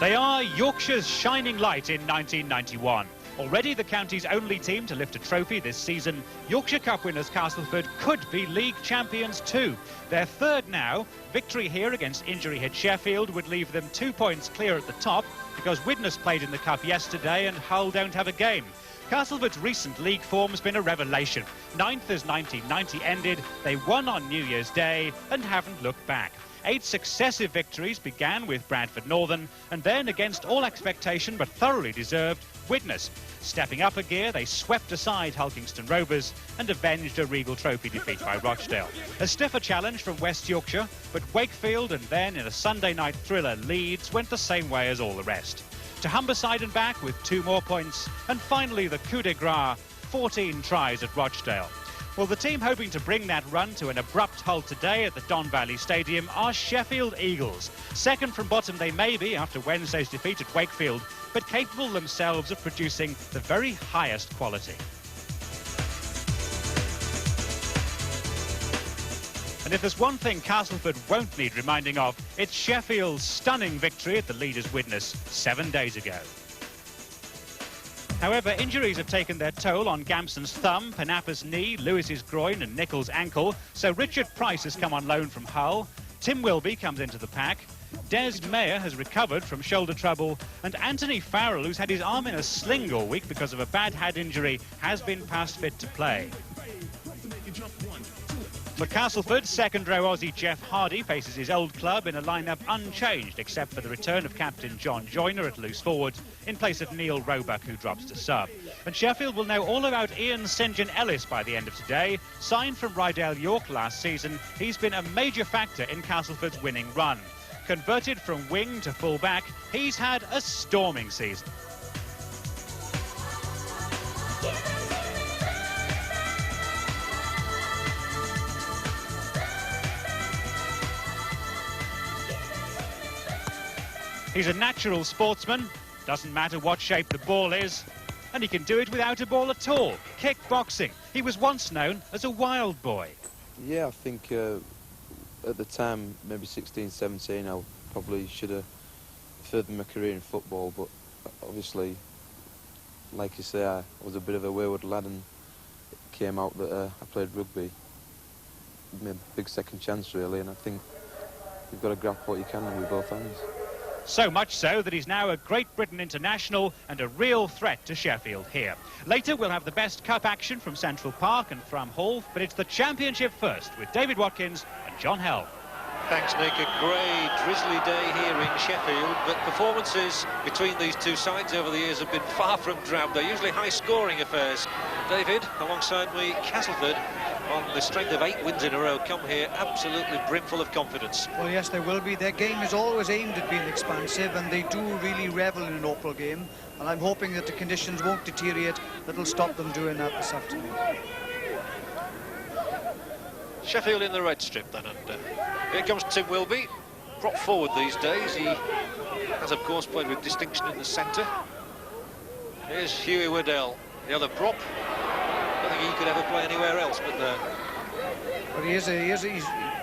They are Yorkshire's shining light in 1991. Already the county's only team to lift a trophy this season, Yorkshire Cup winners Castleford could be league champions too. Their third now. Victory here against injury-hit Sheffield would leave them 2 points clear at the top because Widnes played in the Cup yesterday and Hull don't have a game. Castleford's recent league form's been a revelation. Ninth as 1990 ended, they won on New Year's Day and haven't looked back. 8 successive victories began with Bradford Northern and then, against all expectation but thoroughly deserved, Widnes. Stepping up a gear, they swept aside Hulkingston Rovers and avenged a Regal Trophy defeat by Rochdale. A stiffer challenge from West Yorkshire, but Wakefield and then, in a Sunday night thriller, Leeds went the same way as all the rest. To Humberside and back with 2 more points, and finally the coup de grace, 14 tries at Rochdale. Well, the team hoping to bring that run to an abrupt halt today at the Don Valley Stadium are Sheffield Eagles. Second from bottom they may be after Wednesday's defeat at Wakefield, but capable themselves of producing the very highest quality. And if there's one thing Castleford won't need reminding of, it's Sheffield's stunning victory at the leaders' Widnes 7 days ago. However, injuries have taken their toll on Gamson's thumb, Panappa's knee, Lewis's groin and Nichols' ankle, so Richard Price has come on loan from Hull, Tim Wilby comes into the pack, Des Mayer has recovered from shoulder trouble, and Anthony Farrell, who's had his arm in a sling all week because of a bad hand injury, has been past fit to play. For Castleford, second-row Aussie Jeff Hardy faces his old club in a lineup unchanged except for the return of captain John Joyner at loose forward in place of Neil Roebuck, who drops to sub. And Sheffield will know all about Ian St John Ellis by the end of today. Signed from Rydal York last season, he's been a major factor in Castleford's winning run. Converted from wing to full-back, he's had a storming season. He's a natural sportsman, doesn't matter what shape the ball is, and he can do it without a ball at all. Kickboxing. He was once known as a wild boy. Yeah, I think at the time, maybe 16, 17, I probably should have furthered my career in football, but obviously, like you say, I was a bit of a wayward lad and it came out that I played rugby. It made a big second chance, really, and I think you've got to grab what you can with both hands. So much so that he's now a Great Britain international and a real threat to Sheffield here. Later we'll have the best cup action from Central Park and Fram Hall, but it's the championship first with David Watkins and John Hell. Thanks, Nick. A grey, drizzly day here in Sheffield, but performances between these two sides over the years have been far from drab. They're usually high-scoring affairs. David, alongside me, Castleford, on the strength of 8 wins in a row, come here absolutely brimful of confidence. Well, yes, they will be. Their game is always aimed at being expansive, and they do really revel in an Opal game, and I'm hoping that the conditions won't deteriorate that'll stop them doing that this afternoon. Sheffield in the red strip then, and here comes Tim Wilby, prop forward these days. He has, of course, played with distinction in the centre. Here's Hughie Waddell, the other prop. I don't think he could ever play anywhere else but there. But he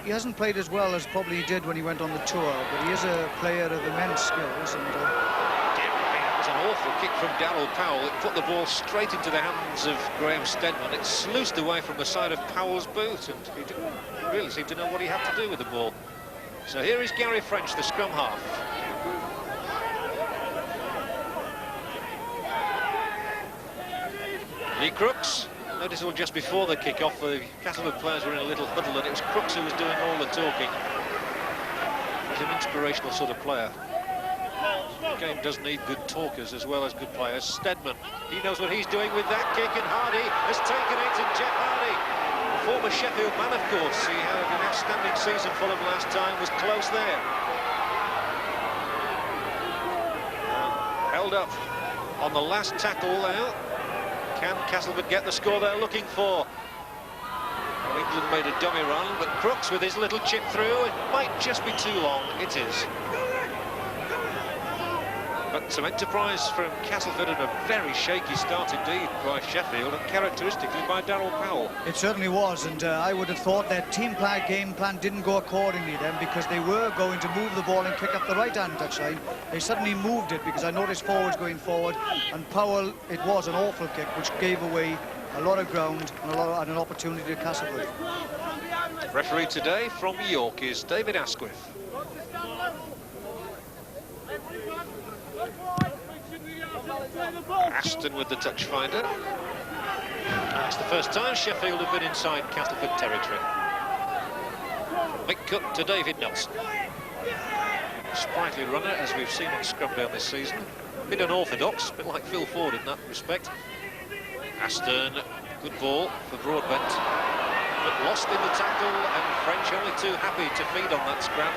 hasn't played as well as probably he did when he went on the tour, but he is a player of immense skills. And that was an awful kick from Darryl Powell. It put the ball straight into the hands of Graham Steadman. It sluiced away from the side of Powell's boot, and he didn't really seem to know what he had to do with the ball. So here is Gary French, the scrum half. Lee Crooks. Notice all just before the kick-off, the Castleford players were in a little huddle, and it was Crooks who was doing all the talking. He's an inspirational sort of player. The game does need good talkers as well as good players. Steadman, he knows what he's doing with that kick, and Hardy has taken it, and Jeff Hardy, the former Sheffield man, of course, he had an outstanding season for him last time, was close there. Held up on the last tackle now. Can Castleford get the score they're looking for? Well, England made a dummy run, but Crooks with his little chip through, it might just be too long. It is. But Some enterprise from Castleford and a very shaky start indeed by Sheffield, and characteristically by Darryl Powell. It certainly was, and I would have thought their game plan didn't go accordingly then, because they were going to move the ball and kick up the right-hand touchline. They suddenly moved it because I noticed forwards going forward, and Powell, it was an awful kick which gave away a lot of ground and an opportunity to Castleford. Referee today from York is David Asquith. Aston with the touch finder. That's the first time Sheffield have been inside Castleford territory. Mick cut to David Nelson. Sprightly runner, as we've seen on scrum down this season. A bit unorthodox, a bit like Phil Ford in that respect. Aston, good ball for Broadbent, but lost in the tackle, and French only too happy to feed on that scrap.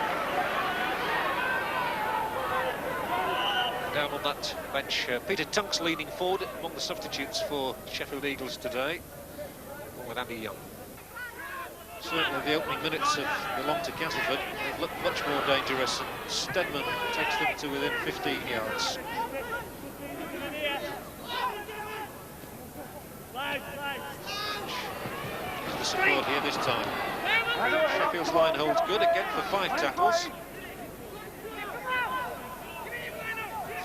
Down on that bench, Peter Tunks leading forward among the substitutes for Sheffield Eagles today, along with Andy Young. Certainly the opening minutes have belonged to Castleford. They've looked much more dangerous, and Stedman takes them to within 15 yards. The support here this time. Sheffield's line holds good again for 5 tackles.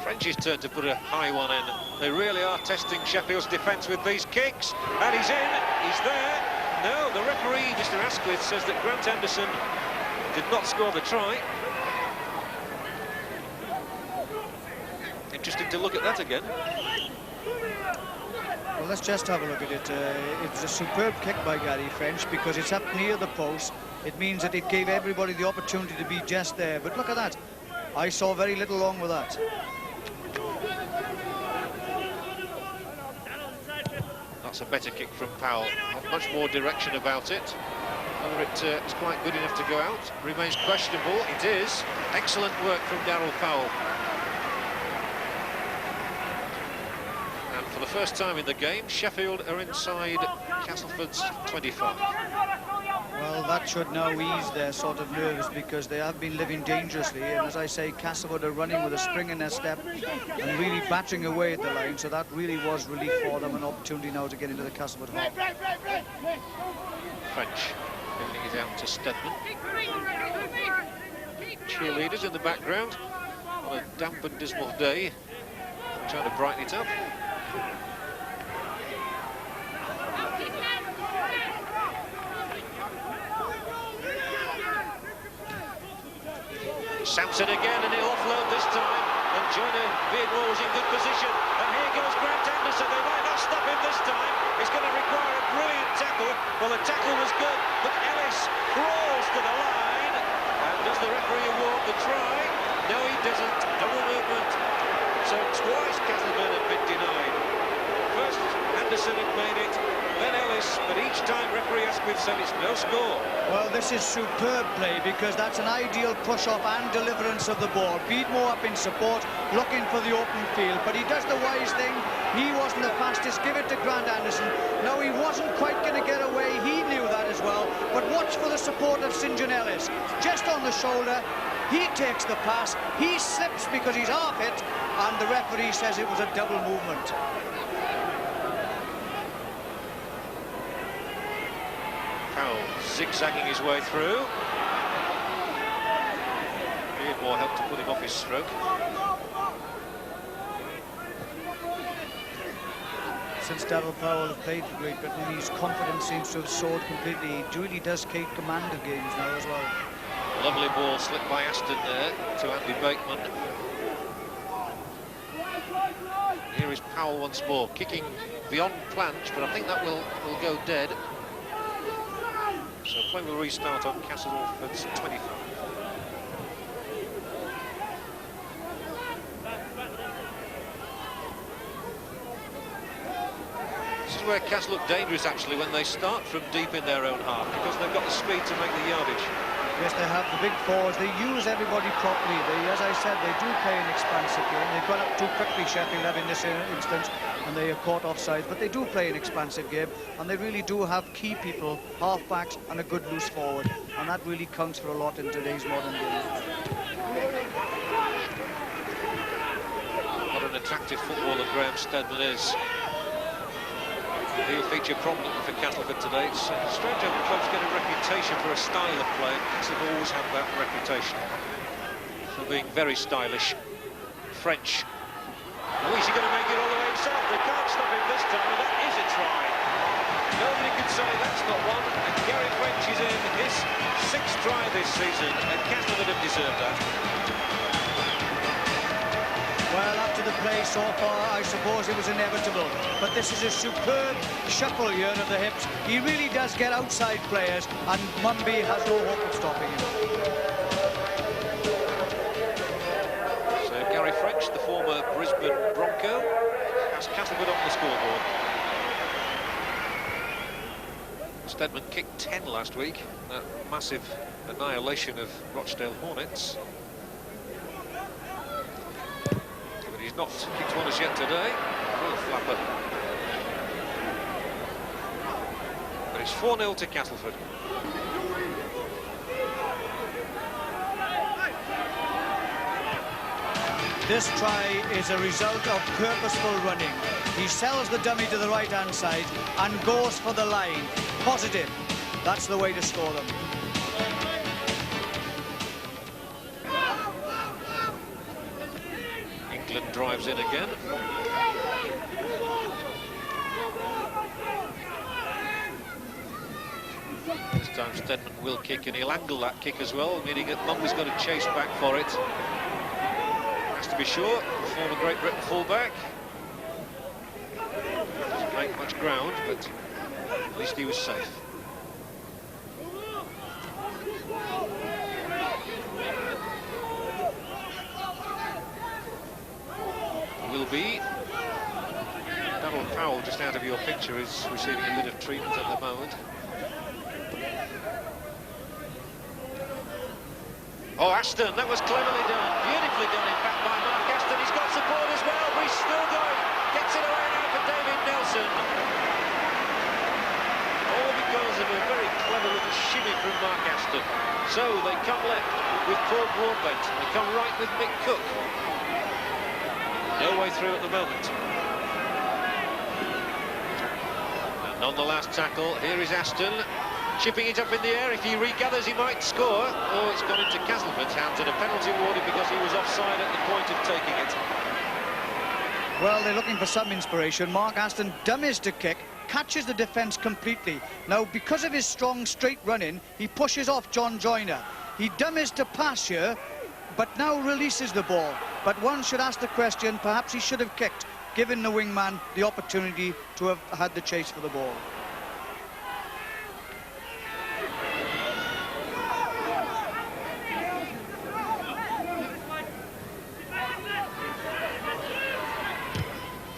French's turn to put a high one in. They really are testing Sheffield's defence with these kicks. And he's in, he's there. No, the referee, Mr. Asquith, says that Grant Anderson did not score the try. Interesting to look at that again. Well, let's just have a look at it. It was a superb kick by Gary French because it's up near the post. It means that it gave everybody the opportunity to be just there. But look at that. I saw very little wrong with that. That's a better kick from Powell. Not much more direction about it. Whether it's quite good enough to go out remains questionable. It is. Excellent work from Darryl Powell. And for the first time in the game, Sheffield are inside Castleford's 25. Well, that should now ease their sort of nerves because they have been living dangerously. And as I say, Castleford are running with a spring in their step and really battering away at the line. So that really was relief for them, an opportunity now to get into the Castleford half. French building it out to Stedman. Cheerleaders in the background on a damp and dismal day, trying to brighten it up. Sampson again, and he'll offload this time. And Joyner Beardmore was in good position. And here goes Grant Anderson. They might not stop him this time. It's going to require a brilliant tackle. Well, the tackle was good, but Ellis crawls to the line. And does the referee award the try? No, he doesn't. Double movement. So twice Castleford had been denied. First Anderson had made it, then Ellis, but each time referee Asquith said it's no score. Well, this is superb play because that's an ideal push-off and deliverance of the ball. Beardmore up in support, looking for the open field, but he does the wise thing. He wasn't the fastest. Give it to Grant Anderson. No, he wasn't quite going to get away. He knew that as well. But watch for the support of St. John Ellis. Just on the shoulder, he takes the pass. He slips because he's half it, and the referee says it was a double movement. Powell zigzagging his way through. Beardmore helped to put him off his stroke. Since Darryl Powell has played for Great Britain, his confidence seems to have soared completely. He really does take command of games now as well. Lovely ball slipped by Aston there to Andy Bateman. Here is Powell once more, kicking beyond planche, but I think that will go dead. So play will restart on Castleford's 25. This is where Castle look dangerous actually when they start from deep in their own half, because they've got the speed to make the yardage. Yes, they have the big forwards. They use everybody properly. As I said, they do play an expansive game. They've got up too quickly, Sheffield have in this instance, and they are caught offside. But they do play an expansive game, and they really do have key people, half-backs, and a good loose forward. And that really counts for a lot in today's modern game. attractive footballer Graham Steadman is. He'll feature prominently for Castleford today. It's strange how the clubs get a reputation for a style of play. They've always had that reputation for being very stylish. French. Oh, is he going to make it all the way himself? They can't stop him this time. That is a try. Nobody can say that's not one. And Gary French is in his 6th try this season, and Castleford have deserved that. Well, after the play so far, I suppose it was inevitable. But this is a superb shuffle here of the hips. He really does get outside players, and Mumby has no hope of stopping him. So Gary French, the former Brisbane Bronco, has Castleford on the scoreboard. Steadman kicked 10 last week. That massive annihilation of Rochdale Hornets. He's not kicked one as yet today. Little flapper. But it's 4-0 to Castleford. This try is a result of purposeful running. He sells the dummy to the right-hand side and goes for the line. Positive. That's the way to score them. England drives in again. This time Steadman will kick, and he'll angle that kick as well, meaning that Mumby's got to chase back for it. Has to be sure, the former Great Britain fullback. Doesn't make much ground, but at least he was safe. Will be. Donald Powell, just out of your picture, is receiving a bit of treatment at the moment. Oh, Aston, that was cleverly done. Beautifully done, in fact, by Mark Aston. He's got support as well, but he's still going. Gets it away now for David Nelson. All because of a very clever little shimmy from Mark Aston. So they come left with Paul Broadbent. They come right with Mick Cook. No way through at the moment. And on the last tackle, here is Aston, chipping it up in the air. If he regathers, he might score. Oh, it's gone into Castleford's hands, and a penalty awarded because he was offside at the point of taking it. Well, they're looking for some inspiration. Mark Aston dummies to kick, catches the defence completely. Now, because of his strong straight running, he pushes off John Joyner. He dummies to pass here, but now releases the ball. But one should ask the question, perhaps he should have kicked, given the wingman the opportunity to have had the chase for the ball.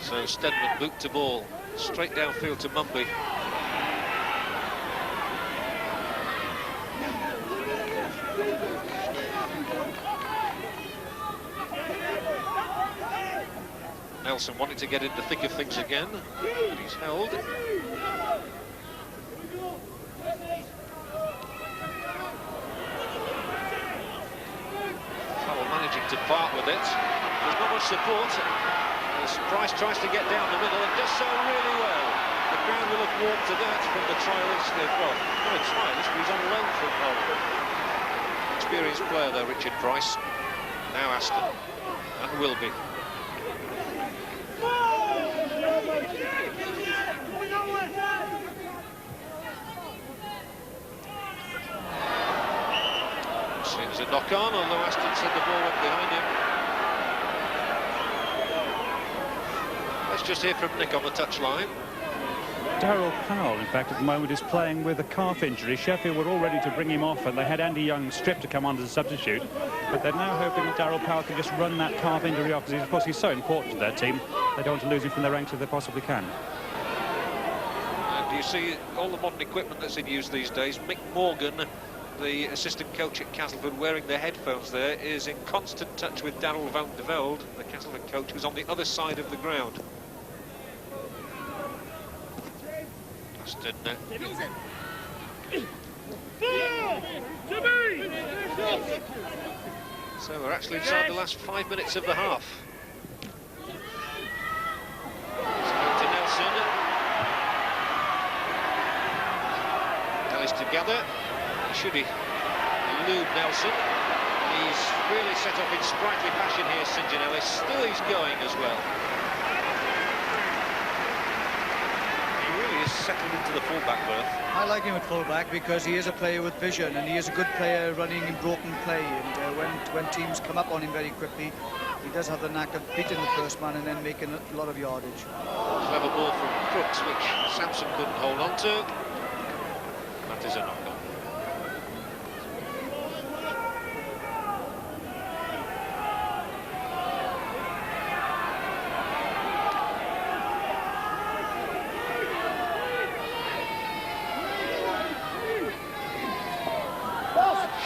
So Steadman boot to ball, straight downfield to Mumby. Nelson wanted to get in the thick of things again, but he's held. Powell managing to part with it. There's not much support. As Price tries to get down the middle and does so really well. The crowd will have warmed to that from the trialist. Well, not a trialist, but he's on loan from Hull. Experienced player though, Richard Price. Now Aston, and will be. Seems a knock on, although Aston said the ball went behind him. Let's just hear from Nick on the touchline. Darryl Powell, in fact, at the moment is playing with a calf injury. Sheffield were all ready to bring him off, and they had Andy Young stripped to come on as a substitute. But they're now hoping that Darryl Powell can just run that calf injury off, because of course he's so important to their team. They don't want to lose him from their ranks if they possibly can. And you see all the modern equipment that's in use these days. Mick Morgan, the assistant coach at Castleford, wearing the headphones there, is in constant touch with Darryl van der Velde, the Castleford coach, who's on the other side of the ground. Aston, so we're actually inside the last 5 minutes of the half. together. Should he elude Nelson? He's really set off in sprightly fashion here, St John Ellis. Still he's going as well. He really is settled into the full-back berth. I like him at full-back because he is a player with vision, and he is a good player running in broken play. And when teams come up on him very quickly, he does have the knack of beating the first man and then making a lot of yardage. Clever ball from Crooks, which Sampson couldn't hold on to. That is a knock-on.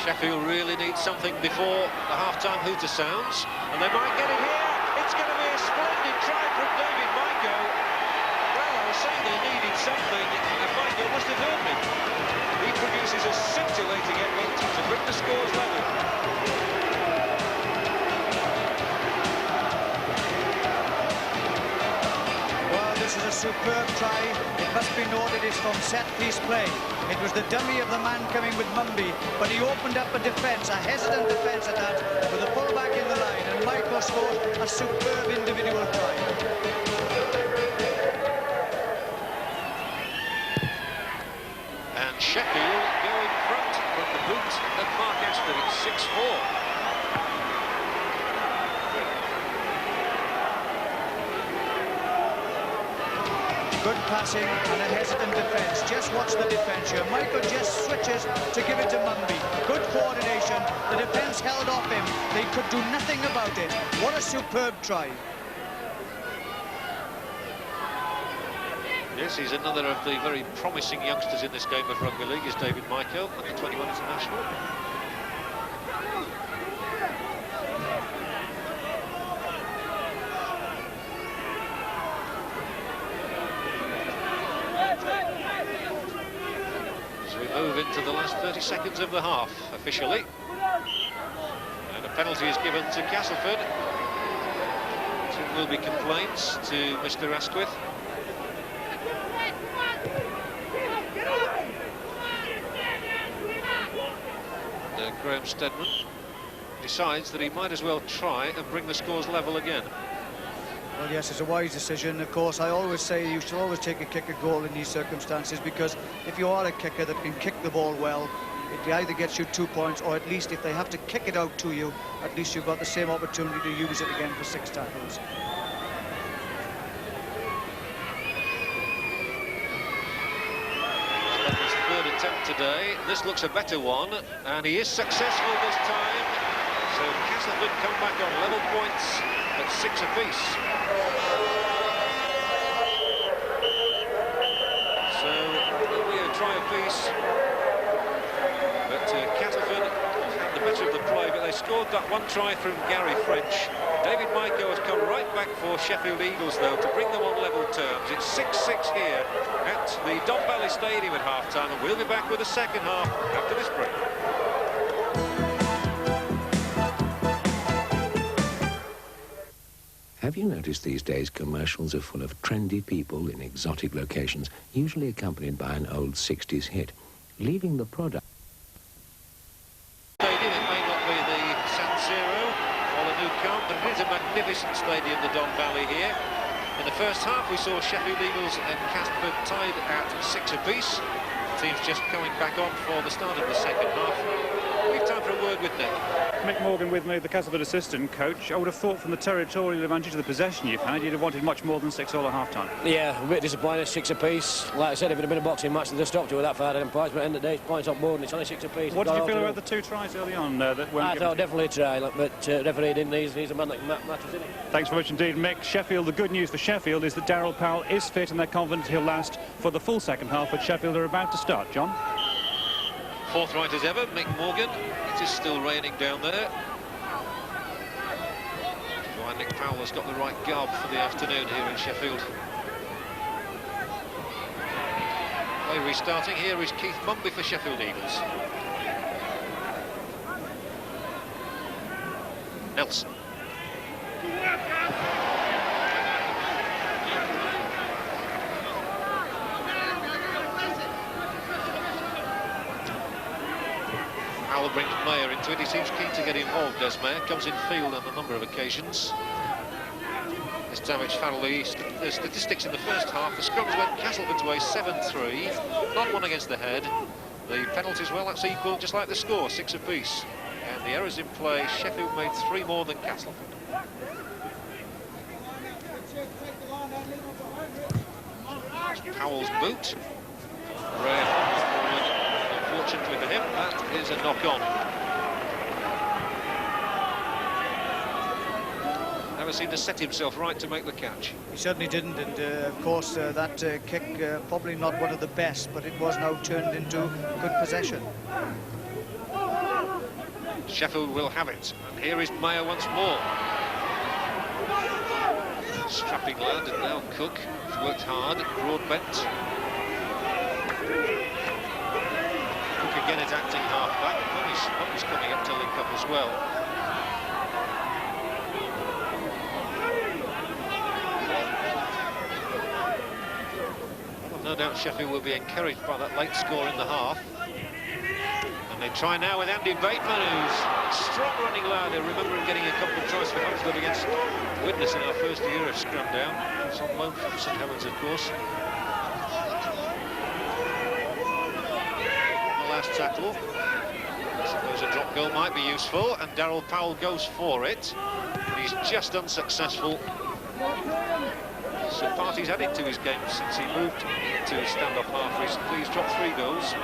Sheffield really needs something before the half-time hooter sounds, and they might get it here. It's going to be a splendid try from David Maiko. Well, I was saying they needed something, and Maiko must have heard me. He produces a scintillating effort to bring the scores level. Well, this is a superb try. It must be noted it's from set-piece play. It was the dummy of the man coming with Mumby, but he opened up a defence, a hesitant defence at that, with a full-back in the line, and Michael scored a superb individual try. And Sheffield go in front from the boot at Mark Astor. It's 6-4. Good passing and a hesitant defence. Just watch the defence here. Michael just switches to give it to Mumby. Good coordination. The defence held off him. They could do nothing about it. What a superb try. Yes, he's another of the very promising youngsters in this game of rugby league, is David Maiko, under 21 international. Move into the last 30 seconds of the half, officially. And a penalty is given to Castleford. There will be complaints to Mr. Asquith. Graham Stedman decides that he might as well try and bring the scores level again. Well, yes, it's a wise decision. Of course, I always say you should always take a kick at goal in these circumstances, because if you are a kicker that can kick the ball well, it either gets you 2 points, or at least if they have to kick it out to you, at least you've got the same opportunity to use it again for 6 tackles. His third attempt today. This looks a better one, and he is successful this time. So Castleford come back on level points at 6 apiece. So it'll be a try apiece. But Castleford had the better of the play, but they scored that one try from Gary French. David Maiko has come right back for Sheffield Eagles, though, to bring them on level terms. It's 6-6 here at the Don Valley Stadium at half-time, and we'll be back with the second half after this break. Have you noticed these days commercials are full of trendy people in exotic locations, usually accompanied by an old 60s hit, leaving the product... Stadium, it may not be the San Siro or the Nou Camp, but it is a magnificent stadium, the Don Valley here. In the first half, we saw Sheffield Eagles and Castleford tied at 6 apiece. The team's just coming back on for the start of the second half. We've time for a word with Nick. Mick Morgan with me, the Castleford assistant coach. I would have thought from the territorial advantage of the possession you've had, you'd have wanted much more than 6 all at half-time. Yeah, a bit disappointed, 6 apiece. Like I said, if it had been a boxing match, they'd have stopped you with that for them points, but at the end of the day, it's points on board and it's only 6 apiece. What did you feel about the 2 tries early on that weren't I given thought definitely a try, but referee didn't. He's a man that matters, isn't he? Thanks very much indeed, Mick. Sheffield, the good news for Sheffield is that Daryl Powell is fit and they're confident he'll last for the full second half, but Sheffield are about to start. John? Fourth right as ever, Mick Morgan. It is still raining down there. Why Nick Powell has got the right garb for the afternoon here in Sheffield. Play restarting. Here is Keith Mumby for Sheffield Eagles. Nelson. Powell brings Mayer into it. He seems keen to get involved, Des Mayer. Comes in field on a number of occasions. This time it's Farrell East. The statistics in the first half, the scrums went Castleford's way 7-3, not one against the head. The penalties, well, that's equal, just like the score, 6 apiece. And the errors in play, Sheffield made 3 more than Castleford. Powell's boot. Ray forward. Unfortunately for him, that is a knock-on. Never seemed to set himself right to make the catch. He certainly didn't, and of course that kick probably not one of the best, but it was now turned into good possession. Sheffield will have it, and here is Mayer once more. Strapping lad, and now Cook. He's worked hard, Broadbent. Cook again at acting half-back. One was coming up to link up as well. Well, no doubt Sheffield will be encouraged by that late score in the half. And they try now with Andy Bateman, who's a strong running lad. I remember him getting a couple of tries for Hunsford against Widnes in our first year of scrum down. It's on loan from St Helens, of course. The last tackle. I suppose a drop goal might be useful, and Darryl Powell goes for it. He's just unsuccessful. So Party's added to his game since he moved to stand-off half recently. He's dropped 3 goals.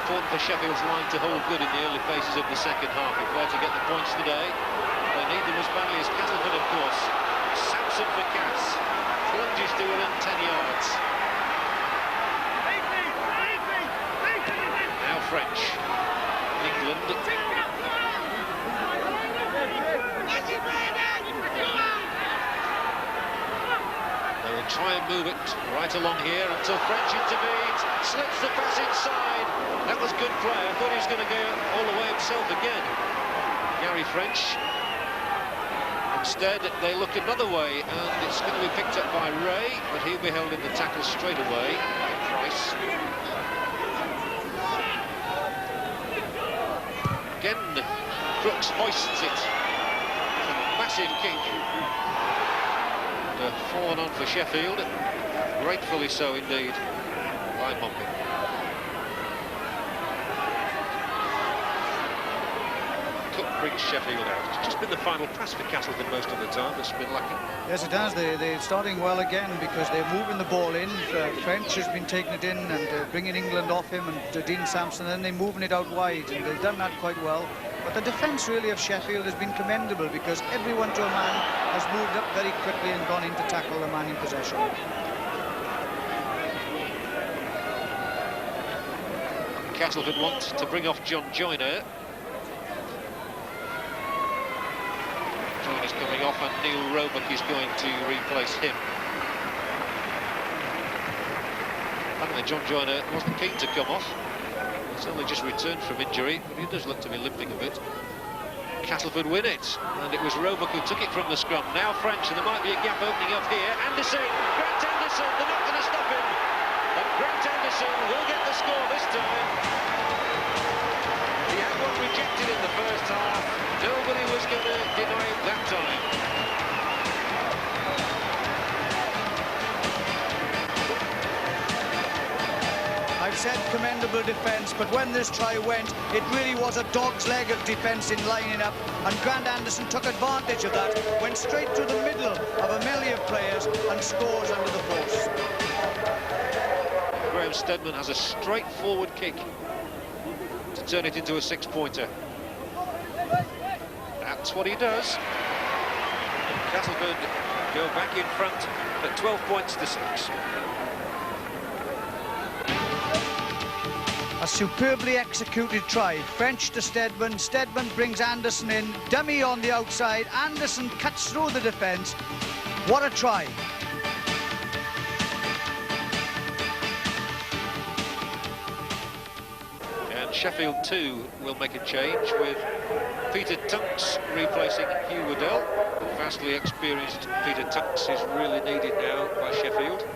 Important for Sheffield's line to hold good in the early phases of the second half if they're to get the points today. They need them as badly as Castleford, of course. Sampson for Cass. Plunges to within 10 yards. Now French. England. They will try and move it right along here until French intervenes, slips the pass inside. That was good play. I thought he was going to go all the way himself again. Gary French. Instead, they look another way, and it's going to be picked up by Ray, but he'll be held in the tackle straight away by Price. Again, Crooks hoists it. It's a massive kick. 4-1 for Sheffield, gratefully so indeed by Mompey. Cook brings Sheffield out. It's just been the final pass for Castleford most of the time that's been lacking. Yes, it has. They're starting well again because they're moving the ball in. French has been taking it in and bringing England off him, and Dean Sampson, and they're moving it out wide, and they've done that quite well. But the defence really of Sheffield has been commendable because everyone to a man has moved up very quickly and gone in to tackle the man in possession. Castleford want to bring off John Joyner. Joyner's coming off and Neil Roebuck is going to replace him. Apparently John Joyner wasn't keen to come off. He's only just returned from injury, but he does look to be limping a bit. Castleford win it, and it was Roebuck who took it from the scrum. Now French, and there might be a gap opening up here. Anderson, Grant Anderson, they're not going to stop him. And Grant Anderson will get the score this time. He had one rejected in the first half. Nobody was going to deny him that time. I've said commendable defence, but when this try went, it really was a dog's leg of defence in lining up, and Grant Anderson took advantage of that, went straight through the middle of a melee of players and scores under the post. Graham Steadman has a straightforward kick to turn it into a 6-pointer. That's what he does. Castleford go back in front at 12 points to 6. A superbly executed try. French to Steadman. Steadman brings Anderson in. Dummy on the outside. Anderson cuts through the defence. What a try. And Sheffield too will make a change with Peter Tunks replacing Hugh Waddell. Vastly experienced Peter Tunks is really needed now by Sheffield.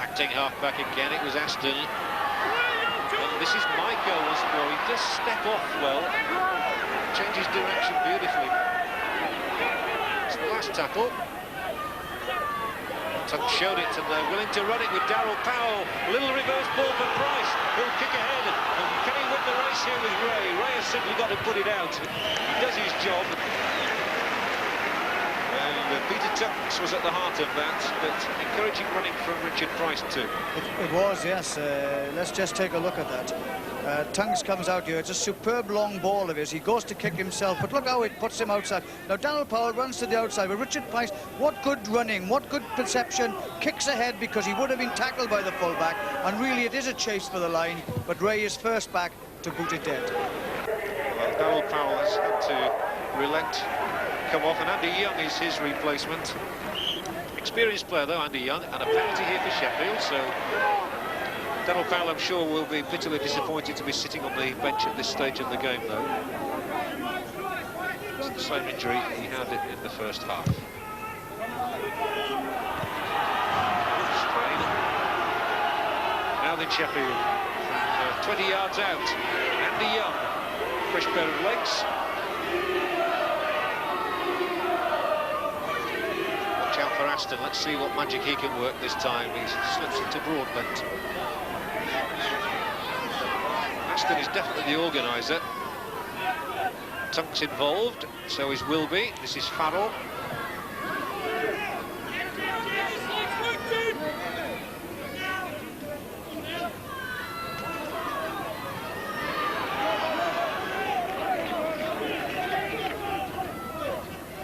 Acting half-back again, it was Aston. And this is Michael once more. He does step off well. Changes direction beautifully. It's the last tackle. Tongue showed it, and they're willing to run it with Darryl Powell. A little reverse ball for Price, who'll kick ahead. And can he win the race here with Ray? Ray has simply got to put it out. He does his job. And Peter Tunks was at the heart of that, but encouraging running from Richard Price too. It was, yes. Let's just take a look at that. Tunks comes out here. It's a superb long ball of his. He goes to kick himself, but look how it puts him outside. Now Darryl Powell runs to the outside, but Richard Price, what good running, what good perception, kicks ahead because he would have been tackled by the fullback, and really it is a chase for the line, but Ray is first back to boot it dead. Well, Darryl Powell has had to relent, come off, and Andy Young is his replacement. Experienced player though, Andy Young, and a penalty here for Sheffield, so Darryl Powell, I'm sure, will be bitterly disappointed to be sitting on the bench at this stage of the game, though. It's the same injury he had in the first half. Strain. Now then Sheffield, from 20 yards out. Andy Young, fresh pair of legs. Watch out for Aston. Let's see what magic he can work this time. He slips into Broadbent. Aston is definitely the organiser. Tunks involved, so is Wilby. This is Farrell.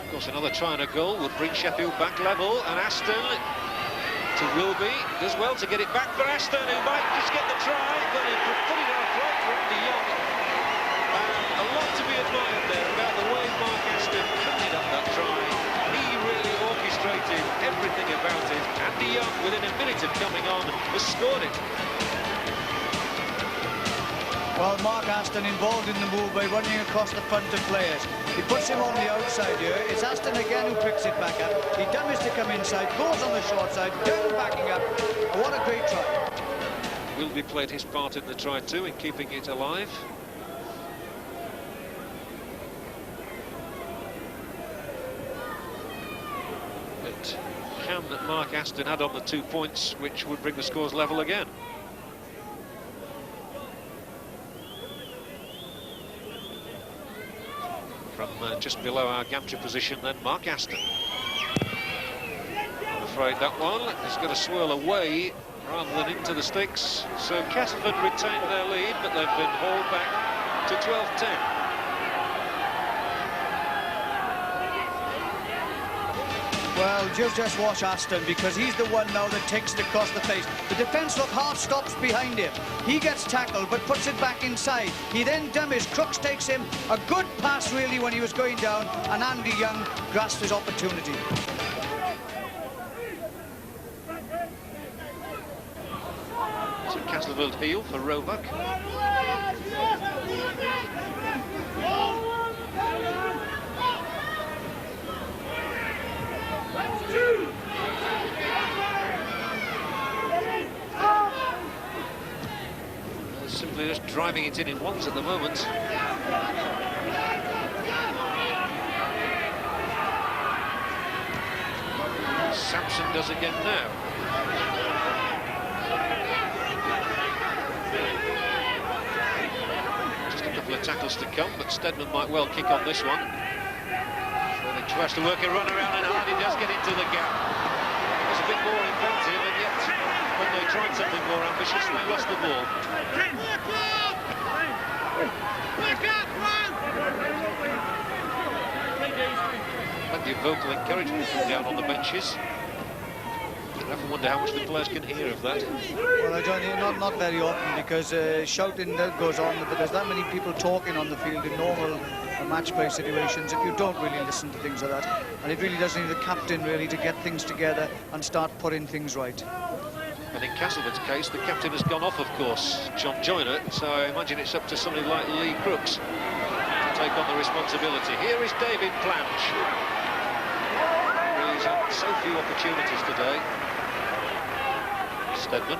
Of course, another try and a goal would bring Sheffield back level, and Aston to Wilby does well to get it back for Aston, who might just get the try, but he could put it on a plate for Andy Young. A lot to be admired there about the way Mark Aston cleaned up that try. He really orchestrated everything about it. Andy Young, within a minute of coming on, has scored it. Well, Mark Aston involved in the move by running across the front of players. He puts him on the outside here. It's Aston again who picks it back up. He dummies to come inside, goes on the short side, down backing up. Oh, what a great try. Wilby played his part in the try too, in keeping it alive. But can Mark Aston add on the 2 points, which would bring the scores level again? From just below our gantry position then, Mark Aston. I'm afraid that one is going to swirl away rather than into the sticks. So Castleford retained their lead, but they've been hauled back to 12-10. Well, just watch Aston, because he's the one now that takes it across the face. The defence look half stops behind him. He gets tackled but puts it back inside. He then dummies. Crooks takes him. A good pass really when he was going down, and Andy Young grasped his opportunity. It's a Castleford heel for Roebuck. Simply just driving it in ones at the moment. Sampson does again now. Just a couple of tackles to come, but Stedman might well kick on this one. He tries to work a run around, and Hardy does get into the gap. It was a bit more inventive, and yet when they tried something more ambitious, they lost the ball. Plenty of vocal encouragement down on the benches. I often wonder how much the players can hear of that. Well, I don't, not very often, because shouting that goes on, but there's that many people talking on the field in normal match play situations that you don't really listen to things like that. And it really does need the captain really to get things together and start putting things right. And in Castleford's case, the captain has gone off, of course, John Joyner, so I imagine it's up to somebody like Lee Crooks to take on the responsibility. Here is David Planch. He's had so few opportunities today. Stedman.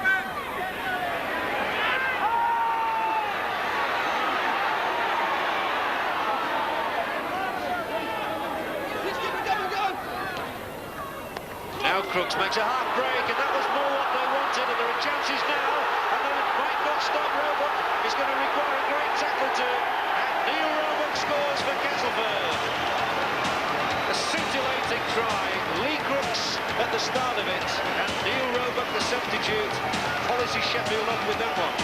Now Crooks makes a half break, and that was more what they wanted, and there are chances now, and then it might not stop Roebuck. It's going to require a great tackle too, and Neil Roebuck scores for Castleford. A scintillating try, Lee Crooks at the start of it, and Neil Roebuck, the substitute, policies Sheffield off with that one.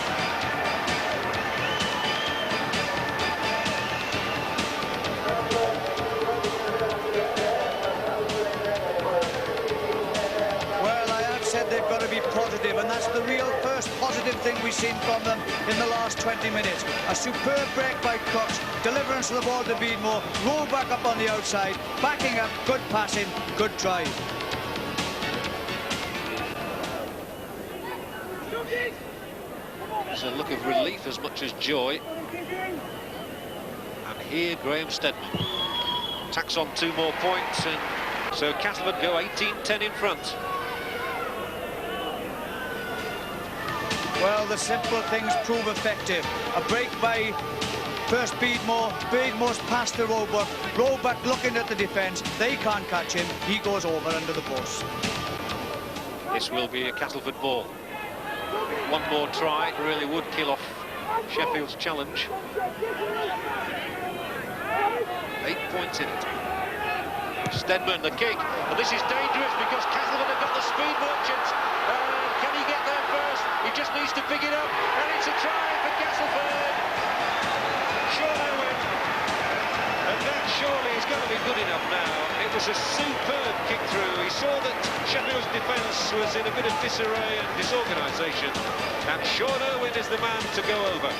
They've got to be positive, and that's the real first positive thing we've seen from them in the last 20 minutes. A superb break by Crooks, deliverance of the ball to Beadmore, roll back up on the outside, backing up, good passing, good drive. There's a look of relief as much as joy. And here Graham Stedman tacks on 2 more points, and so Castleford go 18-10 in front. Well, the simple things prove effective. A break by first Beadmore, Beadmore's past to Roebuck, Roebuck looking at the defence, they can't catch him, he goes over under the post. This will be a Castleford ball. One more try really would kill off Sheffield's challenge. 8 points in it. Stedman, the kick, and this is dangerous because Castleford have got the speed merchants. Can he get there first? He just needs to pick it up, and it's a try for Castleford. Sean Owen, and that surely is going to be good enough now. It was a superb kick through. He saw that Sheffield's defence was in a bit of disarray and disorganisation, and Sean Owen is the man to go over.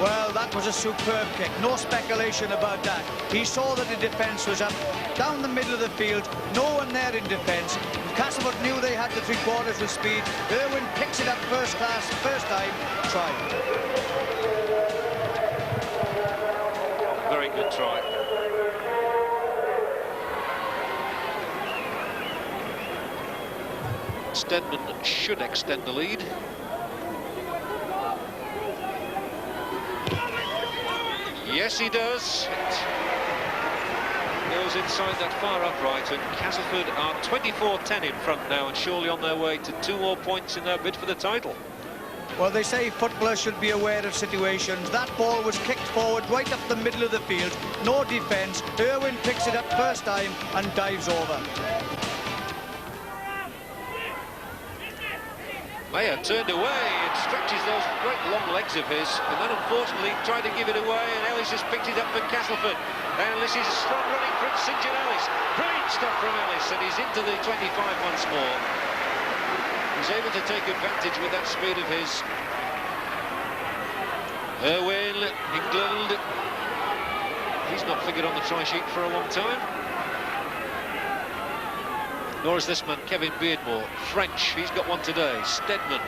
Well, that was a superb kick, no speculation about that. He saw that the defence was up, down the middle of the field, no one there in defence. Castleford knew they had the 3/4 with speed. Irwin picks it up first class, first time, try. Very good try. Stedman should extend the lead. Yes, he does. It goes inside that far upright, and Castleford are 24-10 in front now, and surely on their way to 2 more points in their bid for the title. Well, they say footballers should be aware of situations. That ball was kicked forward right up the middle of the field. No defence. Irwin picks it up first time and dives over. Mayer turned away and stretches those great long legs of his, and then unfortunately tried to give it away, and Ellis has picked it up for Castleford. And this is a strong running from St John Ellis. Brilliant stuff from Ellis, and he's into the 25 once more. He's able to take advantage with that speed of his. Irwin, England. He's not figured on the try sheet for a long time. Nor is this man, Kevin Beardmore. French, he's got one today. Stedman.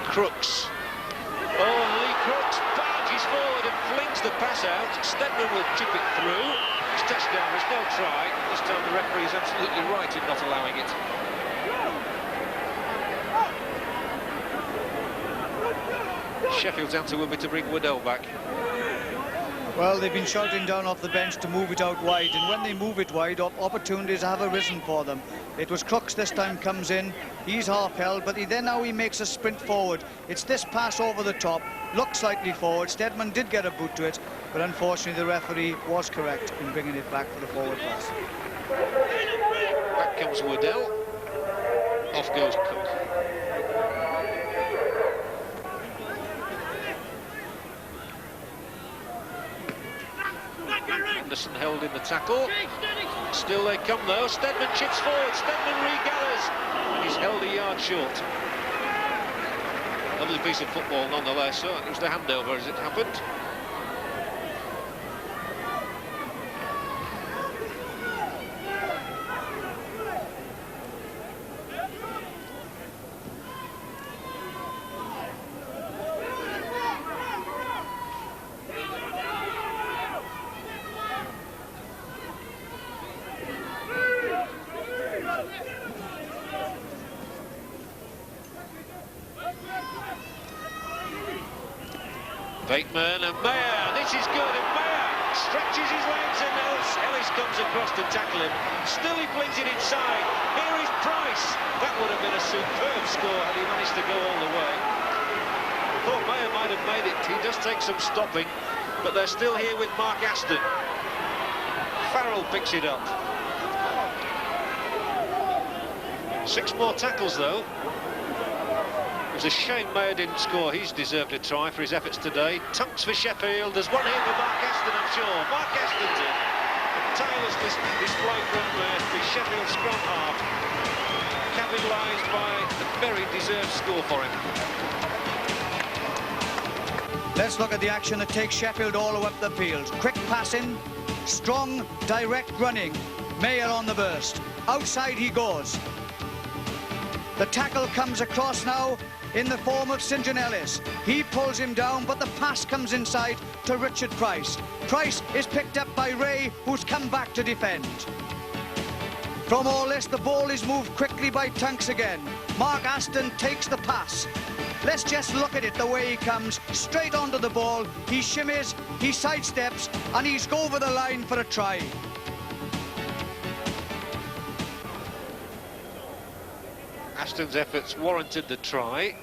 Crooks. Oh, and Lee Crooks barges forward and flings the pass out. Stedman will chip it through. It's touchdown, there's no try. This time the referee is absolutely right in not allowing it. Sheffield's answer will be to bring Waddell back. Well, they've been shouting down off the bench to move it out wide, and when they move it wide, opportunities have arisen for them. It was Crooks this time comes in, he's half-held, but now he makes a sprint forward. It's this pass over the top, looks slightly forward. Stedman did get a boot to it, but unfortunately the referee was correct in bringing it back for the forward pass. Back comes Waddell, off goes Cook. Anderson held in the tackle. Still they come though. Stedman chips forward. Stedman regathers. And he's held a yard short. Lovely piece of football nonetheless. So it was the handover as it happened. Bateman and Mayer, this is good, and Mayer stretches his legs and Ellis comes across to tackle him. Still he flings it inside. Here is Price. That would have been a superb score had he managed to go all the way. I thought Mayer might have made it. He does take some stopping, but they're still here with Mark Aston. Farrell picks it up. 6 more tackles though. It was a shame Mayer didn't score. He's deserved a try for his efforts today. Tunks for Sheffield. There's one here for Mark Aston, I'm sure. Mark Aston's in. Tireless display from the Sheffield scrum half. Capitalised by a very deserved score for him. Let's look at the action that takes Sheffield all the way up the field. Quick passing, strong, direct running. Mayer on the burst. Outside he goes. The tackle comes across now in the form of St. John Ellis. He pulls him down, but the pass comes inside to Richard Price. Price is picked up by Ray, who's come back to defend. From all this, the ball is moved quickly by Tunks again. Mark Aston takes the pass. Let's just look at it, the way he comes, straight onto the ball. He shimmies, he sidesteps, and he's over the line for a try. Aston's efforts warranted the try.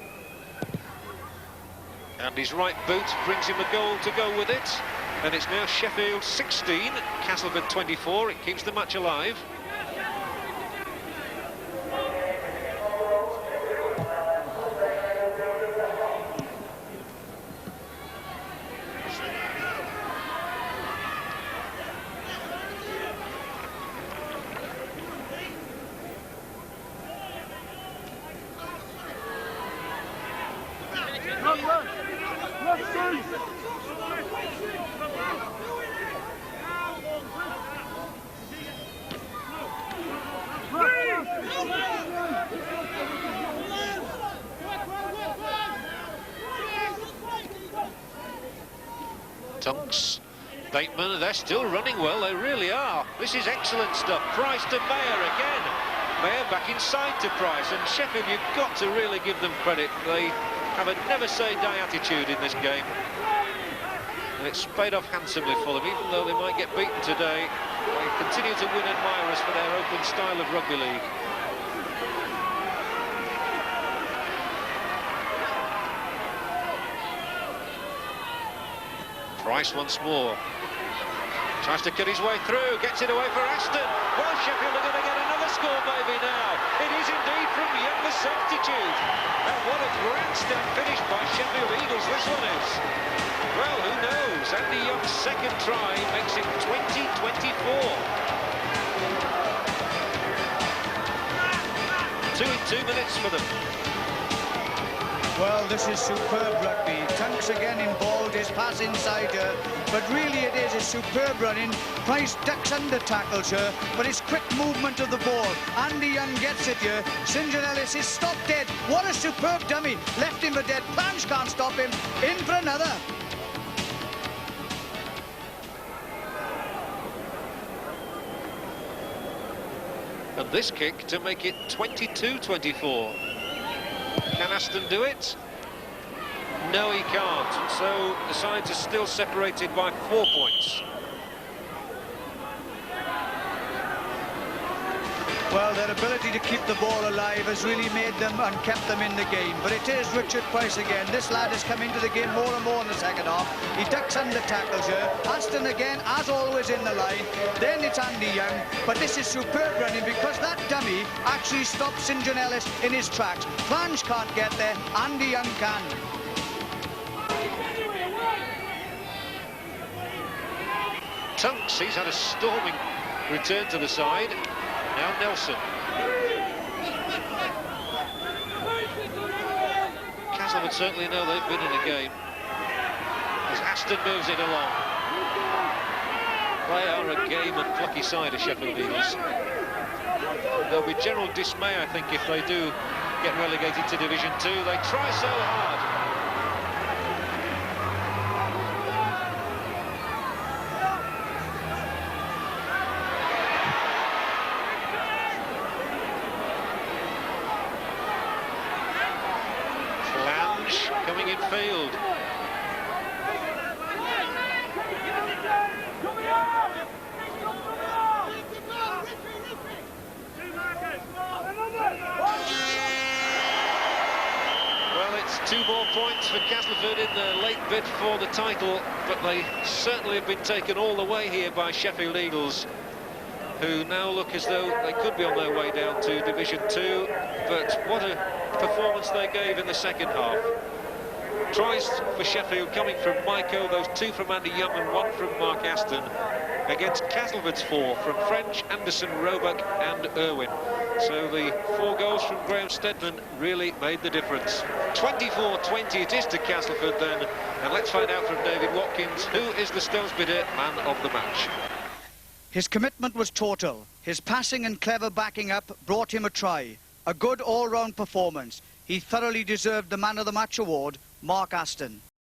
And his right boot brings him a goal to go with it. And it's now Sheffield 16, Castleford 24. It keeps the match alive. Tunks, Bateman, they're still running well, they really are. This is excellent stuff. Price to Mayer again. Mayer back inside to Price, and Sheffield, you've got to really give them credit. They have a never-say-die attitude in this game. And it's paid off handsomely for them, even though they might get beaten today. They continue to win admirers for their open style of rugby league. Price once more. Tries to cut his way through, gets it away for Aston. Well, Sheffield are going to get another score maybe now. It is indeed from Young's substitute. And what a grandstand finish by Sheffield Eagles this one is. Well, who knows? Andy Young's second try makes it 20-24. 2 in 2 minutes for them. Well, this is superb rugby. Tunks again involved, his pass inside her, but really it is a superb running. Price ducks under tackles her, but it's quick movement of the ball. Andy Young gets it here. St. John Ellis is stopped dead. What a superb dummy. Left him for dead. Planche can't stop him. In for another. And this kick to make it 22-24. Can Aston do it? No, he can't. So the sides are still separated by 4 points. Well, their ability to keep the ball alive has really made them and kept them in the game. But it is Richard Price again. This lad has come into the game more and more in the second half. He ducks under tackles here. Aston again, as always, in the line. Then it's Andy Young. But this is superb running because that dummy actually stops St. John Ellis in his tracks. Planche can't get there. Andy Young can. Tunks, he's had a storming return to the side. Now Nelson. Castle would certainly know they've been in a game as Aston moves it along. They are a game and plucky side of Sheffield Eagles. There'll be general dismay, I think, if they do get relegated to Division 2. They try so hard. Coming in field. 2 more points for Castleford in the late bid for the title, but they certainly have been taken all the way here by Sheffield Eagles, who now look as though they could be on their way down to Division 2, but what a performance they gave in the second half. Tries for Sheffield coming from Maiko, those 2 from Andy Young and 1 from Mark Aston, against Castleford's 4 from French, Anderson, Roebuck and Irwin. So the 4 goals from Graham Stedman really made the difference. 24-20 it is to Castleford then, and let's find out from David Watkins who is the Stones Bidder man of the match. His commitment was total. His passing and clever backing up brought him a try. A good all-round performance. He thoroughly deserved the Man of the Match award, Mark Aston.